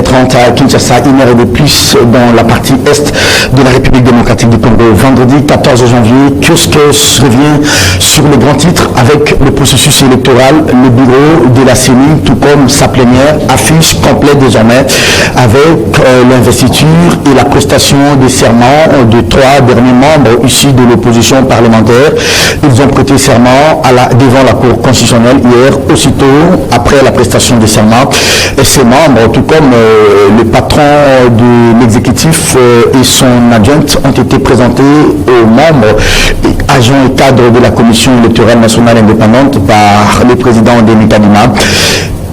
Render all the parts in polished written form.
19h30 à Kinshasa, 1h de plus dans la partie est de la République démocratique du Congo. Vendredi 14 janvier, Kiosque revient sur le grand titre avec le processus électoral. Le bureau de la CENI, tout comme sa plénière, affiche complet désormais avec l'investiture et la prestation des serments de 3 derniers membres issus de l'opposition parlementaire. Ils ont prêté serment devant la Cour constitutionnelle hier, aussitôt après la prestation des serments. Et ces membres, tout comme le patron de l'exécutif et son adjoint, ont été présentés aux membres, agents et cadres de la Commission électorale nationale indépendante par le président Denis Kadima,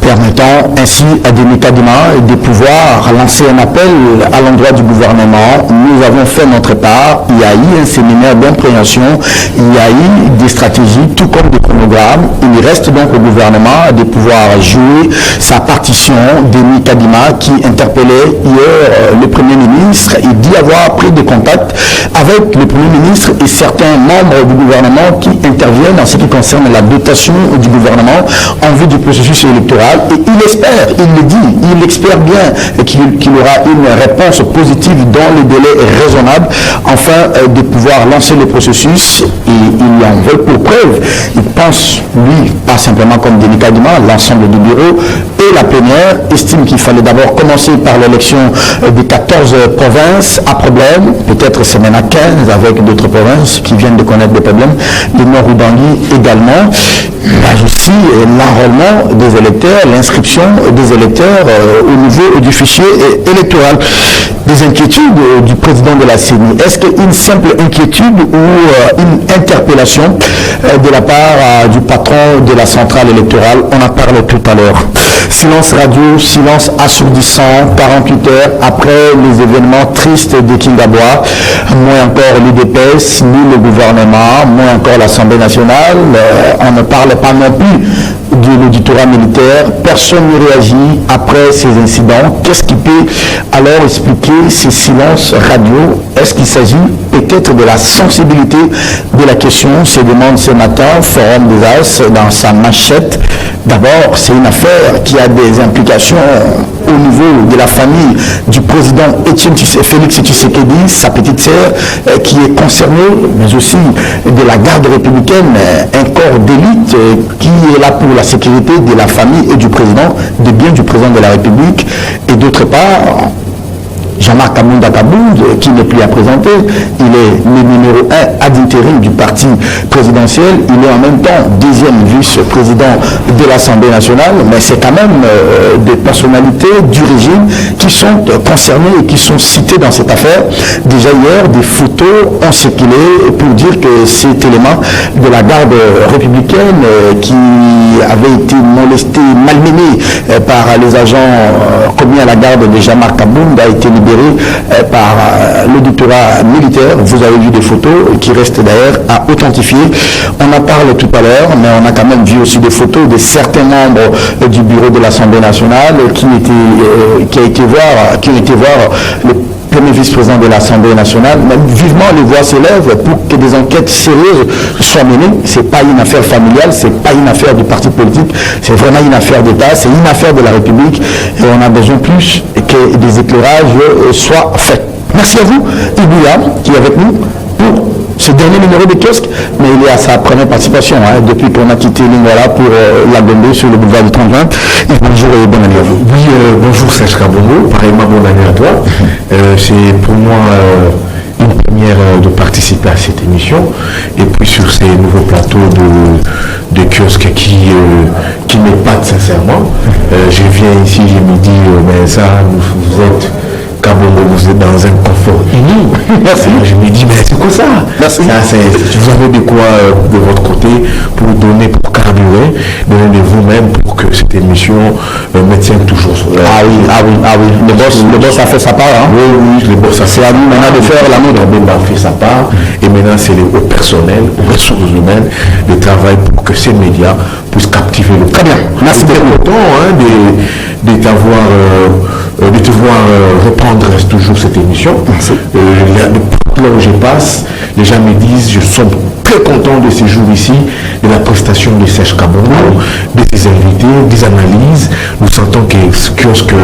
permettant ainsi à Denis Kadima de pouvoir lancer un appel à l'endroit du gouvernement. Nous avons fait notre part, il y a eu un séminaire d'impréhension, il y a eu des stratégies, tout comme des chronogrammes. Il reste donc au gouvernement de pouvoir jouer sa partition. Denis Kadima qui interpellait hier le Premier ministre, il dit avoir pris des contacts avec le Premier ministre et certains membres du gouvernement qui interviennent en ce qui concerne la dotation du gouvernement en vue du processus électoral. Et il espère, il le dit, il espère bien qu'il aura une réponse positive dans les délais raisonnables afin de pouvoir lancer le processus. Et il en veut pour preuve. Il pense, lui, pas simplement comme Denis Kadima, l'ensemble du bureau et la plénière estime qu'il fallait d'abord commencer par l'élection des 14 provinces à problème, peut-être c'est maintenant 15 avec d'autres provinces qui viennent de connaître des problèmes, le Nord-Ubangi également. Là aussi, l'enrôlement des électeurs, l'inscription des électeurs au niveau du fichier électoral. Des inquiétudes du président de la CENI. Est-ce qu'une simple inquiétude ou une interpellation de la part du patron de la centrale électorale? On en parle tout à l'heure. Silence radio, silence assourdissant, 48 heures après les événements tristes de Kingabois, moins encore l'UDPS, ni le gouvernement, moins encore l'Assemblée nationale. On ne parle pas non plus de l'auditorat militaire, personne ne réagit après ces incidents. Qu'est-ce qui peut alors expliquer ces silences radio? Est-ce qu'il s'agit peut-être de la sensibilité de la question? Se demande ce matin Forum des As dans sa manchette. D'abord, c'est une affaire qui a des implications au niveau de la famille du président Félix Tshisekedi, sa petite sœur qui est concernée, mais aussi de la garde républicaine, un corps d'élite qui est là pour la sécurité de la famille et du président, des biens du président de la République. Et d'autre part, Jean-Marc Kabunda Kabound, qui n'est plus à présenter, il est le numéro 1 ad intérim du parti présidentiel, il est en même temps deuxième vice-président de l'Assemblée nationale, mais c'est quand même des personnalités du régime qui sont concernées et qui sont citées dans cette affaire. Déjà hier, des photos ont circulé pour dire que cet élément de la garde républicaine qui avait été molesté, malmené par les agents commis à la garde de Jean-Marc Kabound a été libéré par l'auditorat militaire. Vous avez vu des photos qui restent d'ailleurs à authentifier. On en parle tout à l'heure, mais on a quand même vu aussi des photos de certains membres du bureau de l'Assemblée nationale qui ont été voir le premier vice-président de l'Assemblée nationale. Mais vivement, les voix s'élèvent pour que des enquêtes sérieuses soient menées. Ce n'est pas une affaire familiale, ce n'est pas une affaire du parti politique, c'est vraiment une affaire d'État, c'est une affaire de la République et on a besoin plus que des éclairages soient faits. Merci à vous, Ibouya, qui est avec nous pour ce dernier numéro de Kiosque, mais il est à sa première participation depuis qu'on a quitté Lingala pour la Gombe sur le boulevard du 30 juin. Bonjour et bonne année à vous. Oui, bonjour Serge Kabongo, pareillement bonne année à toi. C'est pour moi une première de participer à cette émission et puis sur ces nouveaux plateaux de Kiosque qui m'épatent sincèrement. Je viens ici, je me dis, mais ça, vous êtes... Kabongo, vous êtes dans un confort inouï. Merci. Je me dis, mais c'est quoi ça? Merci. Vous avez de quoi de votre côté pour donner, pour carburer, donner de vous-même pour que cette émission me tienne toujours. Ah oui. Le boss a fait sa part. Hein? Oui, le boss a fait. C'est à nous maintenant de faire la nôtre. Le a fait sa part. Et maintenant, c'est au personnel, aux ressources humaines, de travail pour que ces médias puissent captiver le. Très bien. Merci beaucoup. De te voir reprendre toujours cette émission. partout là où je passe, les gens me disent, je suis très content de ces jours ici, de la prestation de Serge Kabongo, de ses invités, des analyses. Nous sentons que ce kiosque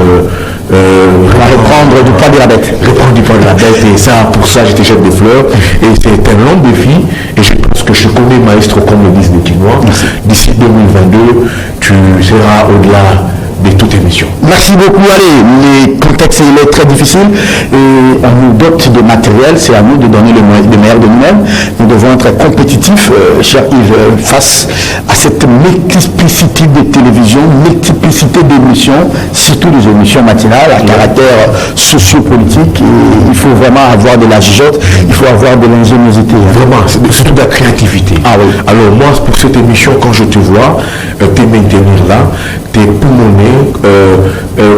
va reprendre du poids de la bête. Reprendre du poids de la bête, et ça, pour ça, je te jette des fleurs. Et c'est un long défi, et je pense que je connais Maestro comme le disent les Quinois. D'ici 2022, tu seras au-delà de toute émission. Merci beaucoup. Allez, le contexte il est très difficile et on nous dote de matériel, c'est à nous de donner le meilleur de nous-mêmes. Nous devons être compétitifs, cher Yves, face à cette multiplicité de télévision, multiplicité d'émissions, surtout des émissions matinales à caractère sociopolitique. Et il faut vraiment avoir de la jugeote, il faut avoir de l'ingéniosité. Vraiment, c'est surtout de la créativité. Ah oui. Alors moi, pour cette émission, quand je te vois, te maintenir là, t'es poumonné,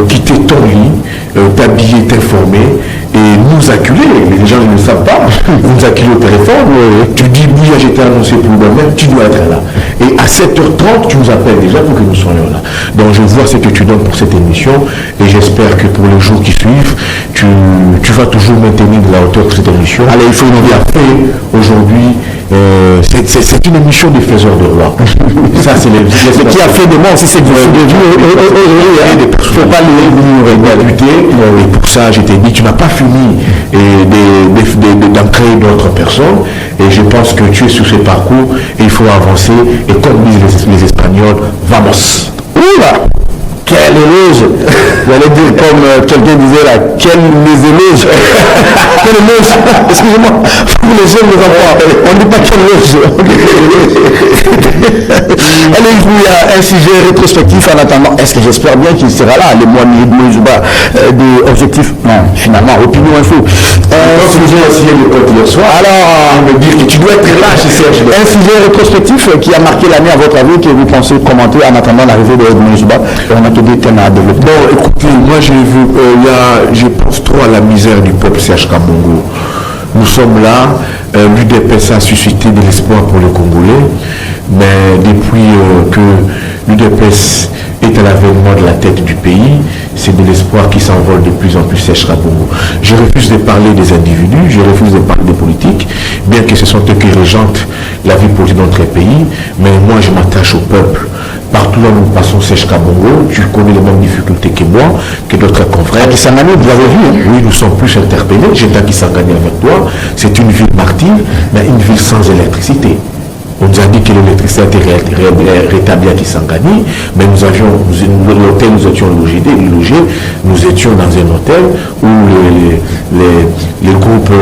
quitter ton lit, t'habiller, t'informer et nous acculer. Les gens ne le savent pas. Nous acculer au téléphone. Tu dis oui, j'ai été annoncé pour demain, tu dois être là. Et à 7h30, tu nous appelles déjà pour que nous soyons là. Donc je vois ce que tu donnes pour cette émission et j'espère que pour les jours qui suivent, tu vas toujours maintenir de la hauteur pour cette émission. Allez, il faut une fait aujourd'hui. C'est une émission des faiseurs de rois. Ça, c'est ce qui a fait de moi aussi, c'est que je suis devenu. Il ne faut pas l'égalité. Et pour ça, je t'ai dit, tu n'as pas fini d'en créer d'autres personnes. Et je pense que tu es sur ce parcours et il faut avancer. Et comme disent les Espagnols, vamos. Oula! Quelle éloge! J'allais dire comme quelqu'un disait là, quelle éloge! Quelle éloge! Excusez-moi, pour les jeunes, les enfants, on ne dit pas quelle éloge. Allez, il y a un sujet rétrospectif en attendant. Est-ce que j'espère bien qu'il sera là, les mois de objectifs? Non, finalement, Opinion Info. Un sujet aussi hier soir. Alors, on me dit que tu dois être là chez Serge. Un sujet rétrospectif qui a marqué l'année à votre avis, que vous pensez commenter en attendant l'arrivée de Edmond Zuba. On a tout des thèmes à développer. Bon, écoutez, moi je pense trop à la misère du peuple Serge Kabongo. Nous sommes là, l'UDPS a suscité de l'espoir pour les Congolais, mais depuis que l'UDPS est à l'avènement de la tête du pays, c'est de l'espoir qui s'envole de plus en plus Serge Kabongo. Je refuse de parler des individus, je refuse de parler des politiques, bien que ce sont eux qui régentent la vie politique de notre pays, mais moi je m'attache au peuple. Partout là où nous passons Serge Kabongo, tu connais les mêmes difficultés que moi, que d'autres confrères. Kisangani, vous l'avez vu, hein? Oui, nous sommes plus interpellés. J'étais à Kisangani avec toi. C'est une ville martyre, mais une ville sans électricité. On nous a dit que l'électricité a été rétablie à Kisangani, mais l'hôtel nous étions logés, nous étions dans un hôtel où les groupes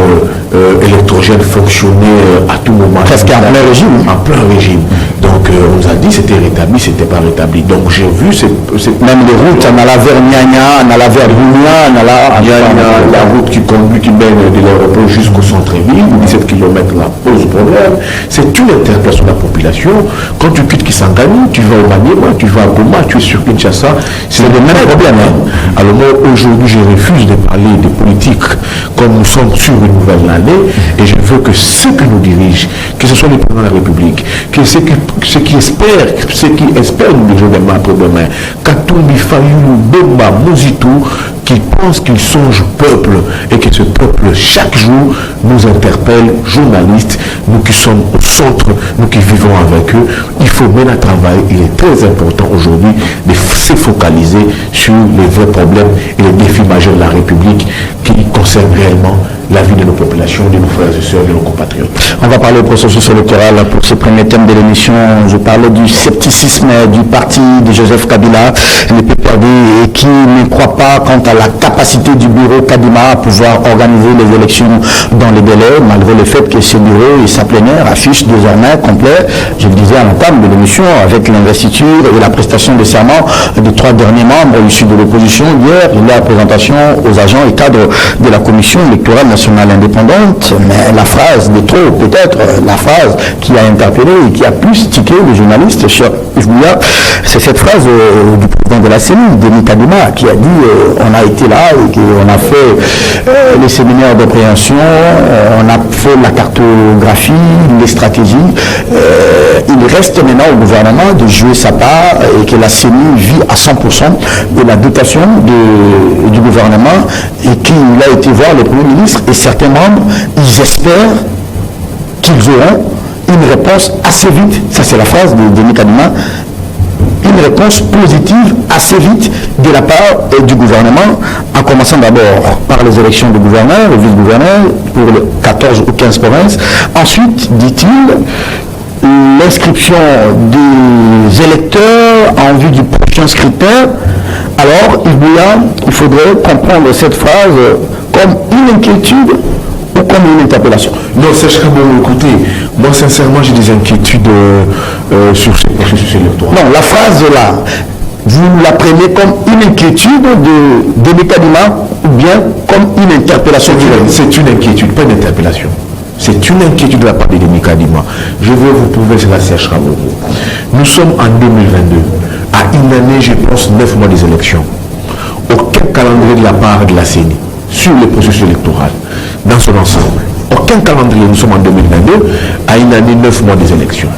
électrogènes fonctionnaient à tout moment. Presque en plein régime. En plein régime. Donc on nous a dit que c'était rétabli, c'était pas rétabli. Donc j'ai vu même les routes, on a la vers Nyanya, on a la vers Bounia, on a la route qui conduit, qui mène de l'aéroport jusqu'au centre-ville, 17 km là pose problème. C'est une interpellation de la population. Quand tu quittes Kisangani, tu vas au Maniema, tu vas à Goma, tu es sur Kinshasa, c'est le même problème. Alors moi aujourd'hui je refuse de parler de politique comme nous sommes sur une nouvelle année et je veux que ceux qui nous dirigent, que ce soit les présidents de la République, que ceux qui espèrent nous diriger demain après-demain, Katumbi, Fayulu, Bemba, Mouzitou, qui pensent qu'ils songent au peuple et que ce peuple chaque jour nous interpelle, journalistes, nous qui sommes au centre, nous qui vivons avec eux, il faut mener un travail. Il est très important aujourd'hui de se focaliser sur les vrais problèmes et les défis majeurs de la République qui concernent réellement la vie de nos populations, de nos frères et sœurs, de nos compatriotes. On va parler au processus électoral pour ce premier thème de l'émission. Je parlais du scepticisme du parti de Joseph Kabila, les PPRD, et qui ne croit pas quant à la capacité du bureau Kadima à pouvoir organiser les élections dans les délais, malgré le fait que ce bureau et sa plénière affiche désormais complet, je le disais à l'entame de l'émission, avec l'investiture et la prestation de serment des 3 derniers membres issus de l'opposition. Hier, il y a la présentation aux agents et cadres de la commission électorale nationale indépendante, mais la phrase de trop, peut-être la phrase qui a interpellé et qui a plus tiqué les journalistes, c'est cette phrase du président de la CENI, Denis Kadima, qui a dit on a été là et qu'on a fait les séminaires d'appréhension, on a fait la cartographie, les stratégies. Il reste maintenant au gouvernement de jouer sa part et que la CENI vit à 100% de la dotation du gouvernement gouvernement et qu'il a été voir le Premier ministre et certains membres, ils espèrent qu'ils auront une réponse assez vite, ça c'est la phrase de Denis Kadima, une réponse positive assez vite de la part du gouvernement, en commençant d'abord par les élections de gouverneurs, de vice-gouverneurs, pour les 14 ou 15 provinces. Ensuite, dit-il, l'inscription des électeurs en vue du prochain scrutin. Alors, il faudrait comprendre cette phrase comme une inquiétude ou comme une interpellation. Non, Serge Kabongo, écoutez, moi sincèrement j'ai des inquiétudes sur ce processus électoral. Non, la phrase là, vous la prenez comme une inquiétude de Denis Kadima ou bien comme une interpellation? C'est une inquiétude, pas une interpellation. C'est une inquiétude de la part de Denis Kadima. Je vais vous prouver cela, Serge Kabongo. Nous sommes en 2022, à une année, je pense, 9 mois des élections. Aucun calendrier de la part de la CENI sur le processus électoral dans son ensemble. Aucun calendrier, nous sommes en 2022, à une année, 9 mois des élections.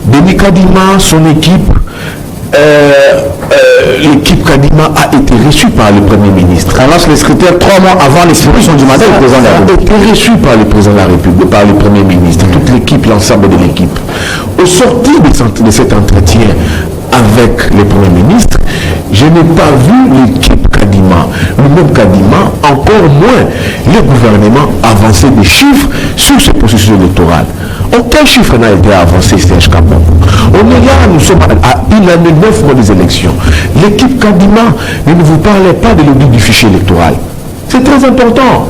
Denis Kadima, son équipe, l'équipe Kadima a été reçue par le Premier ministre. On lance les scrutins 3 mois avant l'expiration du mandat du président de la République. A été reçue par le président de la République, par le Premier ministre, toute l'équipe, l'ensemble de l'équipe. Au sortir de cet entretien avec le Premier ministre, je n'ai pas vu l'équipe Kadima, le même Kadima, encore moins le gouvernement avancer des chiffres sur ce processus électoral. Aucun chiffre n'a été avancé, Serge Kabongo. On est là, nous sommes à une année, 9 mois des élections. L'équipe Kadima ne vous parlait pas de l'audit du fichier électoral. C'est très important.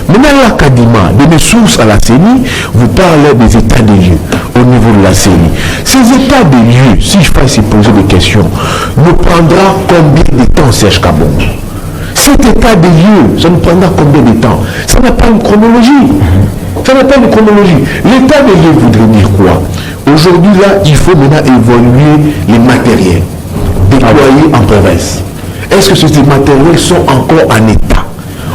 Maintenant, la Kadima, de mes sources à la CENI, vous parlez des états des lieux au niveau de la CENI. Ces états des lieux, si je fasse poser des questions, nous prendra combien de temps, Serge Kabongo? Cet état des lieux, ça nous prendra combien de temps? Ça n'a pas une chronologie. Ça n'a pas une chronologie. L'état des lieux voudrait dire quoi? Aujourd'hui, là, il faut maintenant évoluer les matériels déployés en province. Est-ce que ces matériels sont encore en état?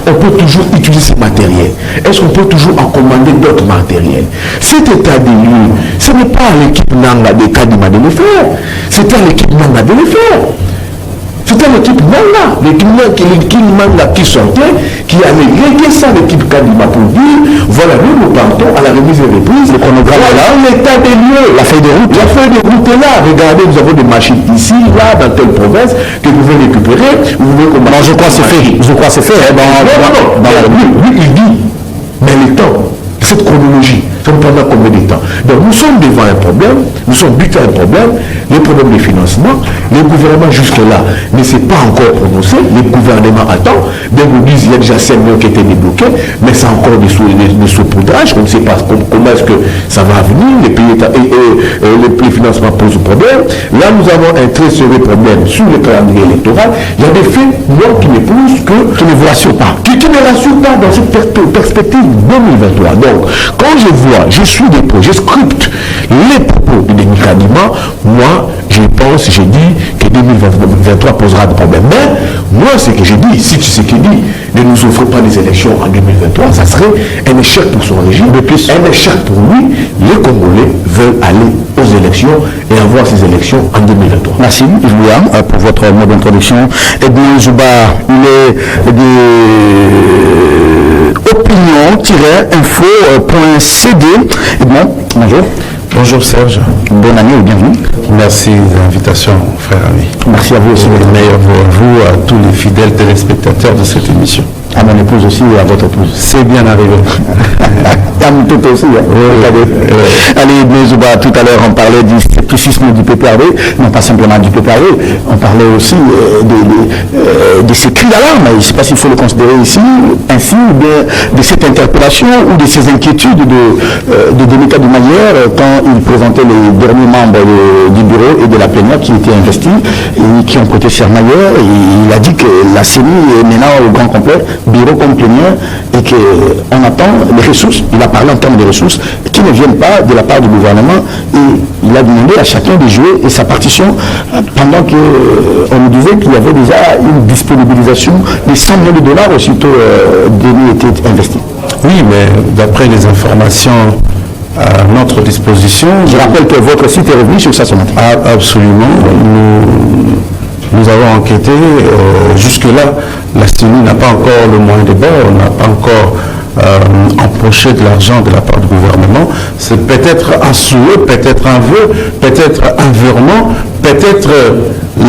On peut toujours utiliser ces matériels. Est-ce qu'on peut toujours en commander d'autres matériels? Cet état des lieux, ce n'est pas à l'équipe Nanga de Kadima de le faire. C'est à l'équipe Nanga de le faire. C'était l'équipe Nanga, l'équipe Nanga qui sortait, qui allait régler ça l'équipe Kadima pour dire, voilà, nous partons à la remise et reprise. Le chronogramme est là, l'état des lieux, la feuille de route. La feuille de route est là. Regardez, nous avons des machines ici, là, dans telle province, que vous pouvez récupérer. Vous pouvez commander. Non, je crois que c'est fait. Je crois que c'est fait. Lui, il dit, mais le temps, cette chronologie, ça nous prendra combien de temps? Donc nous sommes devant un problème, nous sommes butés à un problème, les problèmes de financement, le gouvernement jusque-là ne s'est pas encore prononcé, le gouvernement attend, bien vous disent il y a déjà 5 millions qui ont été débloqués, mais c'est encore des saupoudrages, on ne sait pas comment est-ce que ça va venir, les financements posent problème. Là nous avons un très sérieux problème sur le calendrier électoral, il y a des faits, moi, qui ne poussent qui ne vous rassurent pas, qui ne rassurent pas dans cette perspective 2023. Donc, quand je vois, je suis des propos, je scripte les propos de Denis Kadima, moi, je pense, j'ai dit que 2023 posera des problèmes. Mais, moi, ce que j'ai dit, si tu sais qu'il dit, ne nous offre pas des élections en 2023, ça serait un échec pour son régime, de plus, un échec pour lui. Les Congolais veulent aller aux élections et avoir ces élections en 2023. Merci, Julien, pour votre mot d'introduction. Edmond Zouba, opinion-info.cd. Edmond, bonjour. Bonjour Serge. Bonne année et bienvenue. Merci de l'invitation, frère ami. Merci à vous aussi. Le meilleur pour vous, à tous les fidèles téléspectateurs de cette émission. À mon épouse aussi et à votre épouse. C'est bien arrivé. À mon tout aussi. Hein. Oui. Allez, Zouba, tout à l'heure, on parlait du scepticisme du PPRD, non pas simplement du PPRD, on parlait aussi de ces cris d'alarme. Je ne sais pas s'il faut le considérer ici, ainsi, de cette interpellation ou de ces inquiétudes de Denis Kadima quand il présentait les derniers membres du bureau et de la plénière qui étaient investis et qui ont prêté serment hier. Il a dit que la CENI est maintenant au grand complet, bureau comme plénière, et qu'on attend les ressources. Il a parlé en termes de ressources qui ne viennent pas de la part du gouvernement, et il a demandé à chacun de jouer et sa partition pendant qu'on nous disait qu'il y avait déjà une disponibilisation de 100 millions de dollars aussitôt Denis était investi. Oui, mais d'après les informations à notre disposition... Je rappelle que votre site est revenu sur ça ce matin. Absolument. nous avons enquêté. Jusque-là, la CENI n'a pas encore le moyen de bord, on n'a pas encore empoché de l'argent de la part du gouvernement. C'est peut-être un souhait, peut-être un vœu, peut-être un virement, peut-être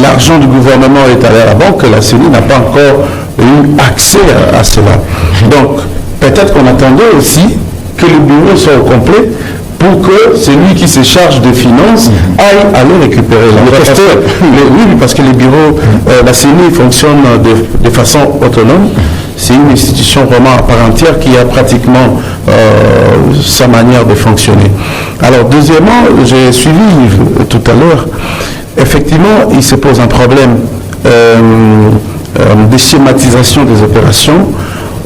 l'argent du gouvernement est allé à la banque, la CENI n'a pas encore eu accès à cela. Donc, peut-être qu'on attendait aussi que le bureau soit au complet pour que celui qui se charge des finances aille aller récupérer l'argent. Oui, parce que les bureaux, la CENI fonctionne de façon autonome. C'est une institution vraiment à part entière qui a pratiquement sa manière de fonctionner. Alors, deuxièmement, j'ai suivi tout à l'heure, effectivement, il se pose un problème de schématisation des opérations,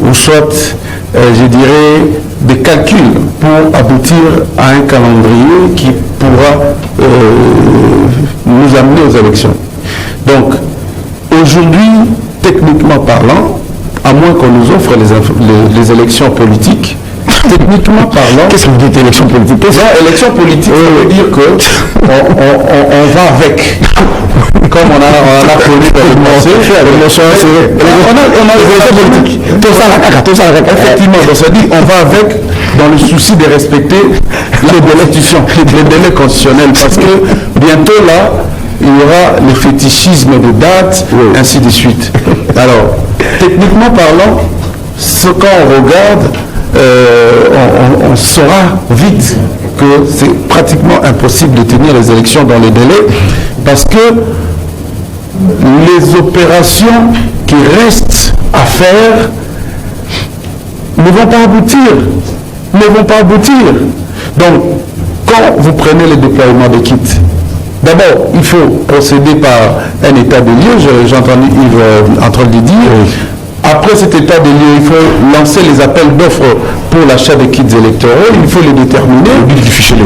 ou soit, je dirais, des calculs pour aboutir à un calendrier qui pourra nous amener aux élections. Donc, aujourd'hui, techniquement parlant, à moins qu'on nous offre les élections politiques, techniquement parlant... Qu'est-ce que vous dites élection politique? Non, élection politique, ça veut dire qu'on va avec. Comme on a connu dans le passé, on a l'élection politique. Effectivement, donc ça dit, on va avec dans le souci de respecter les délais constitutionnels, parce que bientôt là, il y aura le fétichisme de dates, ainsi de suite. Alors, techniquement parlant, quand on regarde, on saura vite que c'est pratiquement impossible de tenir les élections dans les délais, parce que les opérations qui restent à faire ne vont pas aboutir. Donc, quand vous prenez le déploiement des kits, d'abord, il faut procéder par un état de lieu, j'ai entendu Yves en train de dire. Après cet état de lieu, il faut lancer les appels d'offres pour l'achat des kits électoraux, il faut les déterminer.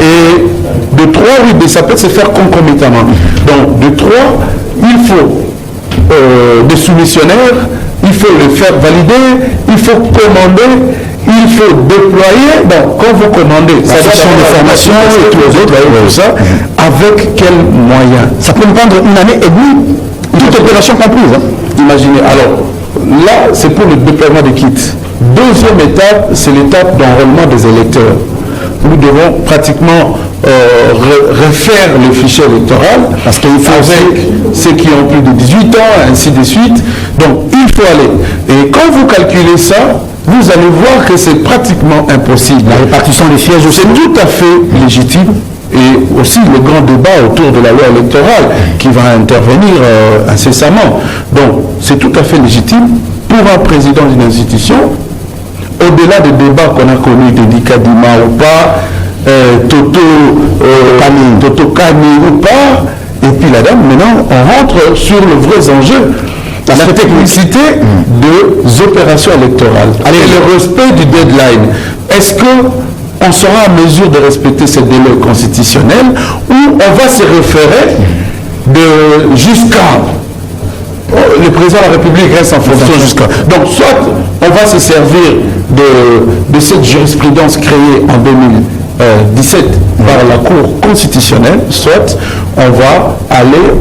Et de 3, oui, ça peut se faire concomitamment. Donc, de 3, il faut des soumissionnaires, il faut les faire valider, il faut commander, il faut déployer. Donc, quand vous commandez, ça sont les formations et tous les autres, tout ça, avec quels moyens? Ça peut me prendre une année et demie, toute opération comprise. Imaginez. Alors, là, c'est pour le déploiement des kits. Deuxième étape, c'est l'étape d'enrôlement des électeurs. Nous devons pratiquement refaire le fichier électoral, parce qu'il faut avec ceux qui ont plus de 18 ans, ainsi de suite. Donc, il faut aller. Et quand vous calculez ça, vous allez voir que c'est pratiquement impossible. La répartition des sièges aussi, c'est tout à fait légitime. Et aussi le grand débat autour de la loi électorale qui va intervenir incessamment. Donc, c'est tout à fait légitime pour un président d'une institution, au-delà des débats qu'on a connus de Kadima ou pas, Toto Kani ou pas, et puis la dame, maintenant, on rentre sur le vrai enjeu, la technicité des opérations électorales. Allez, le respect du deadline. Est-ce qu'on sera en mesure de respecter ces délais constitutionnels ou on va se référer jusqu'à... Le président de la République reste en fonction jusqu'à... Donc, soit on va se servir de cette jurisprudence créée en 2017 par la Cour constitutionnelle, soit on va aller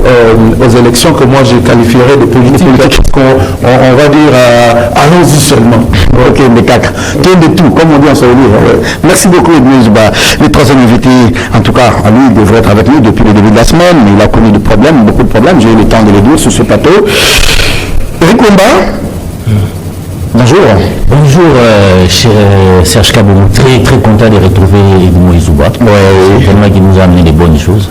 aux élections que moi je qualifierais de politiques. On va dire allons-y seulement. Ok, mais caca. Tiens de tout, comme on dit en Swahili. Merci beaucoup, Edmond Zouba. Le troisième invité, en tout cas, lui, devrait être avec nous depuis le début de la semaine, mais il a connu des problèmes, beaucoup de problèmes. J'ai eu le temps de les dire sur ce plateau. Eric Komba. Bonjour. Bonjour, cher Serge Kaboumou. Très, très content de retrouver Edmond Zouba. C'est vraiment qui nous a amené des bonnes choses.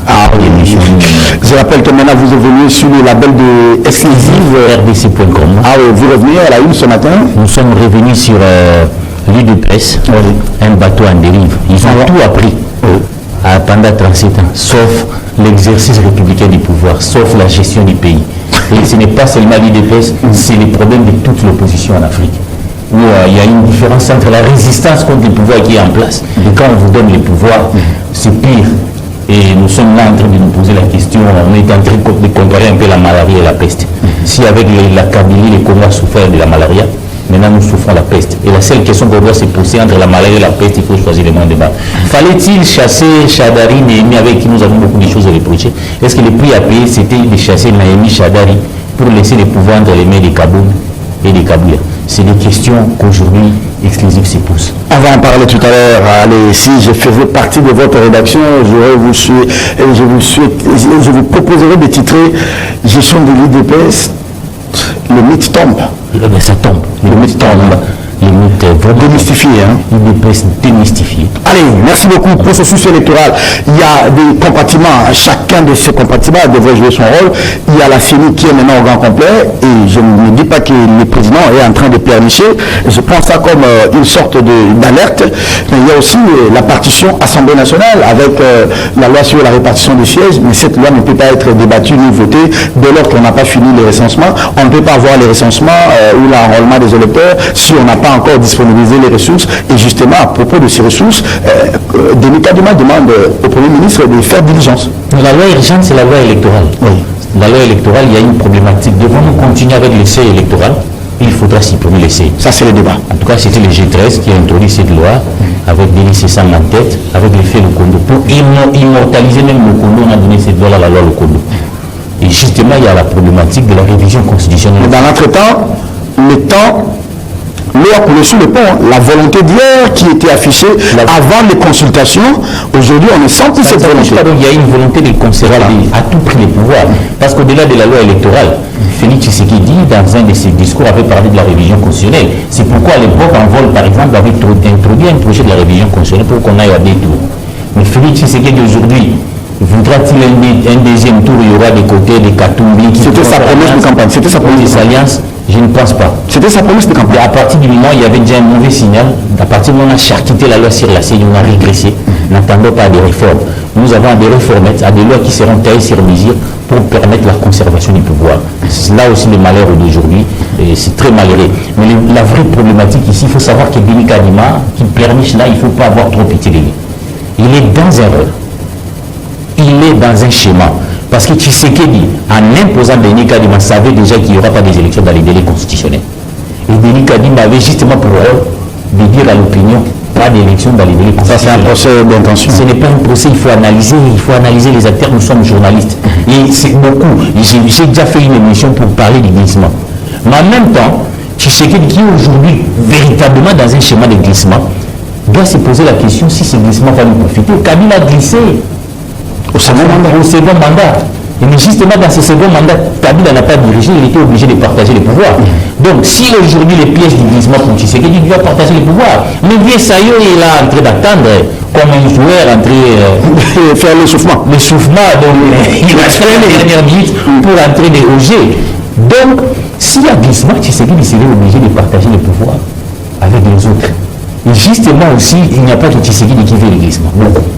Je rappelle que maintenant vous êtes venu sur le label de exclusive rdc.com. Ah oui, vous revenez à la une ce matin. Nous sommes revenus sur l'UDPS, un bateau en dérive. Ils ont tout appris pendant 37 ans, sauf l'exercice républicain du pouvoir, sauf la gestion du pays. Et ce n'est pas seulement l'UDPS, c'est le problème de toute l'opposition en Afrique. Où il y a une différence entre la résistance contre le pouvoir qui est en place. Et quand on vous donne le pouvoir, c'est pire. Et nous sommes là en train de nous poser la question, on est en train de comparer un peu la malaria et la peste. Si avec la Kabylie, les Congo a souffert de la malaria, maintenant maintenant nous souffrons la peste. Et la seule question qu'on doit se poser entre la maladie et la peste, il faut choisir le moins de bas. Fallait-il chasser Chadari, Néhémie, avec qui nous avons beaucoup de choses à reprocher? Est-ce que le prix à payer, c'était de chasser Néhémie Chadari pour laisser le pouvoir entre les mains des Kaboum et des Kabouya? C'est des questions qu'aujourd'hui exclusives se posent. On va en parler tout à l'heure. Allez, si je faisais partie de votre rédaction, je vous proposerai de titrer Gestion de l'IDPS, le mythe tombe. Mais ça tombe. Le mythe tombe. Les mythes vraiment Démystifié, hein. L'IDPS démystifié. Allez, merci beaucoup. Processus électoral, il y a des compartiments. Chacun de ces compartiments devrait jouer son rôle. Il y a la CENI qui est maintenant au grand complet. Et je ne dis pas que le président est en train de pleurnicher. Je prends ça comme une sorte d'alerte. Mais il y a aussi la partition Assemblée nationale avec la loi sur la répartition des sièges. Mais cette loi ne peut pas être débattue ni votée dès lors qu'on n'a pas fini les recensements. On ne peut pas avoir les recensements ou l'enrôlement des électeurs si on n'a pas encore disponibilisé les ressources. Et justement, à propos de ces ressources, Denis Kadima demande au Premier ministre de faire diligence. La loi urgente, c'est la loi électorale. Oui. La loi électorale, il y a une problématique. Devons-nous continuer avec l'essai électoral? Il faudra supprimer l'essai. Ça, c'est le débat. En tout cas, c'était le G13 qui a introduit cette loi avec Denis Sessang en tête, avec l'effet Lokondo. Pour immortaliser même Lokondo, on a donné cette loi à la loi Lokondo. Et justement, il y a la problématique de la révision constitutionnelle. Mais dans l'entretemps, l'heure coule sous le pont. La volonté d'hier qui était affichée avant les consultations, aujourd'hui on ne sent plus cette volonté. Il y a une volonté de conserver à tout prix les pouvoirs. Parce qu'au-delà de la loi électorale, Félix Tshisekedi, dans un de ses discours, avait parlé de la révision constitutionnelle. C'est pourquoi à l'époque, en vol, par exemple, avait introduit un projet de la révision constitutionnelle pour qu'on aille à des tours. Mais Félix Tshisekedi aujourd'hui, voudra-t-il un deuxième tour? Il y aura des côtés, des Katumbi. C'était sa promesse de campagne. C'était sa promesse des alliances. Je ne pense pas. C'était sa promesse de campagne. Et à partir du moment où il y avait déjà un mauvais signal, à partir du moment où on a charcuté la loi sur la CENI, on a régressé, n'attendons pas des réformes. Nous avons des réformettes, à des lois qui seront taillées sur mesure pour permettre la conservation du pouvoir. C'est là aussi le malheur d'aujourd'hui, et c'est très malheureux. Mais la vraie problématique ici, il faut savoir que Denis Kadima, qui perniche là, il ne faut pas avoir trop pitié de lui. Il est dans un rôle. Il est dans un schéma. Parce que Tshisekedi, en imposant Denis Kadima, savait déjà qu'il n'y aura pas des élections dans les délais constitutionnels. Et Denis Kadima avait justement pour rôle de dire à l'opinion, pas d'élection dans les délais constitutionnels. Ça, c'est un procès d'intention. Ce n'est pas un procès, il faut analyser les acteurs, nous sommes journalistes. Et c'est beaucoup. J'ai déjà fait une émission pour parler du glissement. Mais en même temps, Tshisekedi, qui est aujourd'hui véritablement dans un schéma de glissement, doit se poser la question si ce glissement va nous profiter. Kabila a glissé au second mandat. Et mais justement, dans ce second mandat, Kabila n'a pas dirigé, il était obligé de partager les pouvoirs. Donc, si aujourd'hui les pièges du glissement pour Tshisekedi, il doit partager les pouvoirs. Mais bien, Sayo est là en train d'attendre, comme un joueur en train de faire l'échauffement. L'échauffement, donc il va faire les dernières minutes pour entrer des OG. Donc, s'il y a glissement, Tshisekedi serait obligé de partager les pouvoirs avec les autres. Et justement aussi, il n'y a pas de Tshisekedi qui fait le glissement.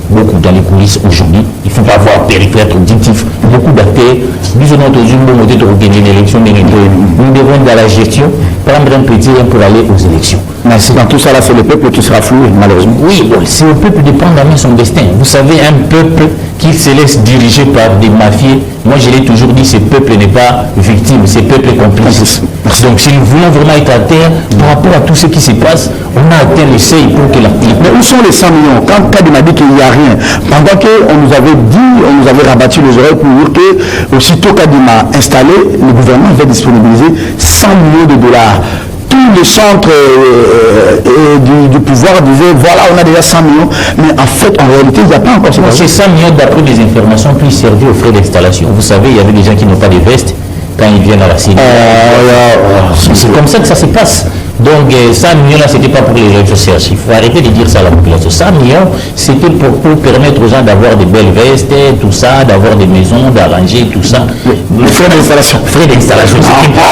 Beaucoup dans les coulisses aujourd'hui. Il ne faut pas avoir périmètre auditif. Beaucoup d'acteurs disent notre jour de gagner l'élection. Nous devons dans la gestion prendre un petit rien pour aller aux élections. Mais dans tout ça, là, c'est le peuple qui sera floué, malheureusement. Oui, c'est au peuple de prendre en main son destin. Vous savez, un peuple qui se laisse diriger par des mafieux, moi je l'ai toujours dit, ce peuple n'est pas victime, ce peuple est complice. Donc si nous voulons vraiment être à terre, par rapport à tout ce qui se passe, on a atteint le seuil pour que l'article... Mais où sont les 100 millions? Quand Kadima dit qu'il n'y a rien, pendant qu'on nous avait dit, on nous avait rabattu les oreilles pour dire que aussitôt Kadima installé, le gouvernement va disponibiliser 100 millions de dollars. Tous les centres du pouvoir disaient voilà, on a déjà 100 millions, mais en fait, en réalité, il n'y a pas encore ces 100 millions, d'après des informations, puis servir aux frais d'installation. Vous savez, il y avait des gens qui n'ont pas de veste quand ils viennent à la CENI. C'est comme ça que ça se passe. Donc 100 millions là, c'était pas pour les recherches. Il faut arrêter de dire ça à la population. 100 millions, c'était pour permettre aux gens d'avoir des belles vestes, tout ça, d'avoir des maisons, d'arranger tout ça. Les frais d'installation. Frais d'installation, c'était pour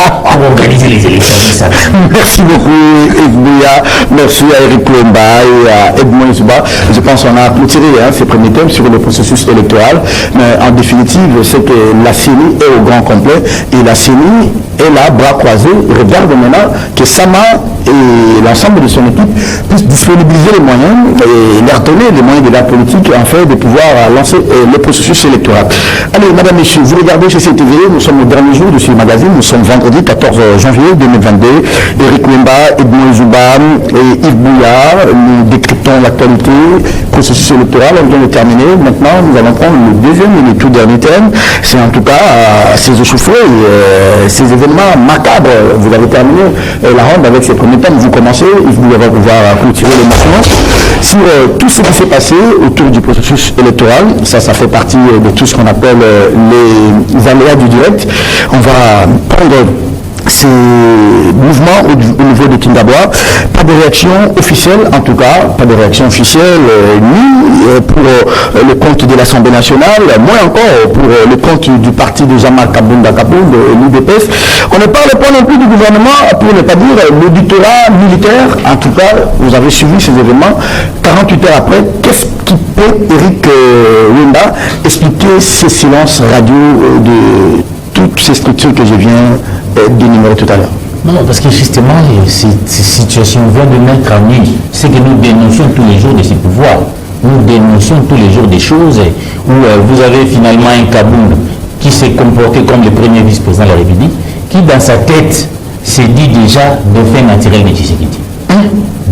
organiser les élections. Merci beaucoup, Edmouya. Merci à Eric Kouemba et à Edmond Isouba. Je pense qu'on a clôturé ces premiers thèmes sur le processus électoral. Mais en définitive, c'est que la CENI est au grand complet et la CENI est là, bras croisés, regarde maintenant que Sama et l'ensemble de son équipe puissent disponibiliser les moyens et leur donner les moyens de la politique afin de pouvoir lancer le processus électoral. Allez, madame, messieurs, vous regardez chez CTV, nous sommes au dernier jour de ce magazine, nous sommes vendredi 14 janvier 2022. Eric Wemba, Edmond Zouba et Yves Bouillard, nous décryptons l'actualité, processus électoral, on vient de terminer. Maintenant, nous allons prendre le deuxième et le tout dernier thème. C'est en tout cas ces échauffés, ces événements macabres. Vous avez terminé la ronde avec ces premiers thèmes. Vous commencez, Yves Bouillard va pouvoir clôturer l'émission sur tout ce qui s'est passé autour du processus électoral. Ça fait partie de tout ce qu'on appelle les aléas du direct. On va prendre ces mouvements au niveau de Kindabois. Pas de réaction officielle, en tout cas, pas de réaction officielle, ni pour le compte de l'Assemblée nationale, moins encore pour le compte du parti de Jean-Marc Kabunda Kabound, l'UDPS. On ne parle pas non plus du gouvernement, pour ne pas dire l'auditorat militaire. En tout cas, vous avez suivi ces événements. 48 heures après, qu'est-ce qui peut, Eric Wemba, expliquer ces silences radio de toutes ces structures que je viens d'énumérer tout à l'heure? Non, parce que justement, cette situation vient de mettre en nu ce que nous dénonçons tous les jours de ces pouvoirs. Nous dénonçons tous les jours des choses où vous avez finalement un Kabound qui s'est comporté comme le premier vice-président de la République, qui dans sa tête s'est dit déjà dauphin naturel de Tshisekedi.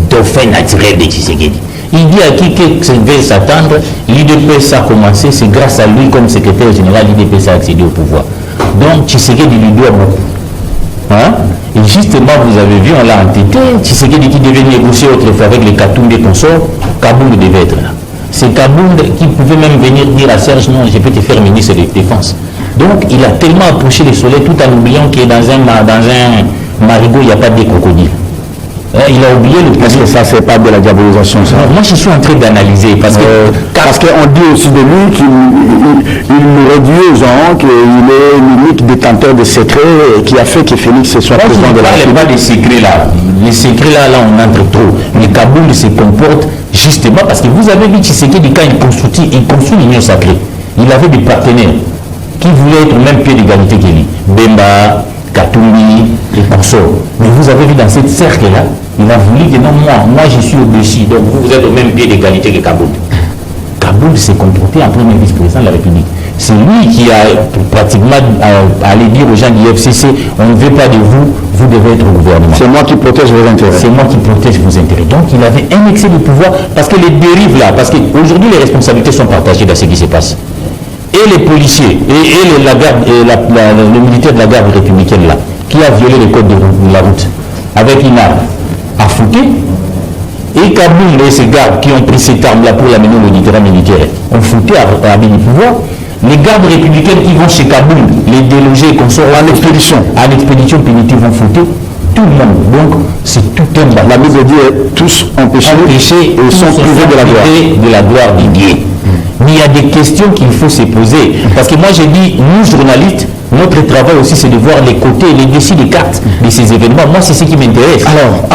Dauphin naturel de Tshisekedi. Il dit à qui veut s'attendre, l'IDPS a commencé, c'est grâce à lui comme secrétaire général, l'IDPS a accédé au pouvoir. Donc Tshisekedi lui doit beaucoup. Hein? Et justement, vous avez vu, on l'a entêté, Tshisekedi qui devait négocier autrefois avec les Katoum des consorts, Kabound devait être là. C'est Kabound qui pouvait même venir dire à Serge, non, je peux te faire ministre de Défense. Donc il a tellement approché le soleil tout en oubliant que dans un marigot, il n'y a pas de crocodile. Il a oublié le Est-ce que ça, c'est pas de la diabolisation, ça? Moi, je suis en train d'analyser parce qu'on dit aussi de lui qu'il nous réduit aux gens, qu'il est l'unique détenteur de secrets qui a fait que Félix soit président de la République. Il ne parle pas des secrets là. Les secrets là, on entre trop. Mais Kabound se comporte justement parce que vous avez vu Tshisekedi quand il construit l'Union sacrée. Il avait des partenaires qui voulaient être au même pied d'égalité que lui. Bemba, Katumbi et consorts. Mais vous avez vu dans cette cercle-là, il a voulu que non, moi je suis au-dessus, donc vous êtes au même pied d'égalité que Kabound. Kabound s'est comporté en premier vice-président de la République. C'est lui qui a pratiquement allé dire aux gens du FCC, on ne veut pas de vous, vous devez être au gouvernement. C'est moi qui protège vos intérêts. C'est moi qui protège vos intérêts. Donc il avait un excès de pouvoir, parce que les dérives là, parce qu'aujourd'hui les responsabilités sont partagées dans ce qui se passe. Et les policiers, et le militaire de la garde républicaine là, qui a violé les codes de la route, avec une arme, a foutu, et Kabound et ses gardes qui ont pris cette arme-là pour l'amener au littoral militaire, ont foutu à le pouvoir. Les gardes républicaines qui vont chez Kabound, les délogés et consorts en expédition punitive vont foutre tout le monde. Donc c'est tout un... La Bible dit tous empêchés et sont privés de la gloire du Dieu. Mais il y a des questions qu'il faut se poser. Parce que moi j'ai dit, nous journalistes, notre travail aussi c'est de voir les côtés, les dessus des cartes de ces événements. Moi c'est ce qui m'intéresse. Alors,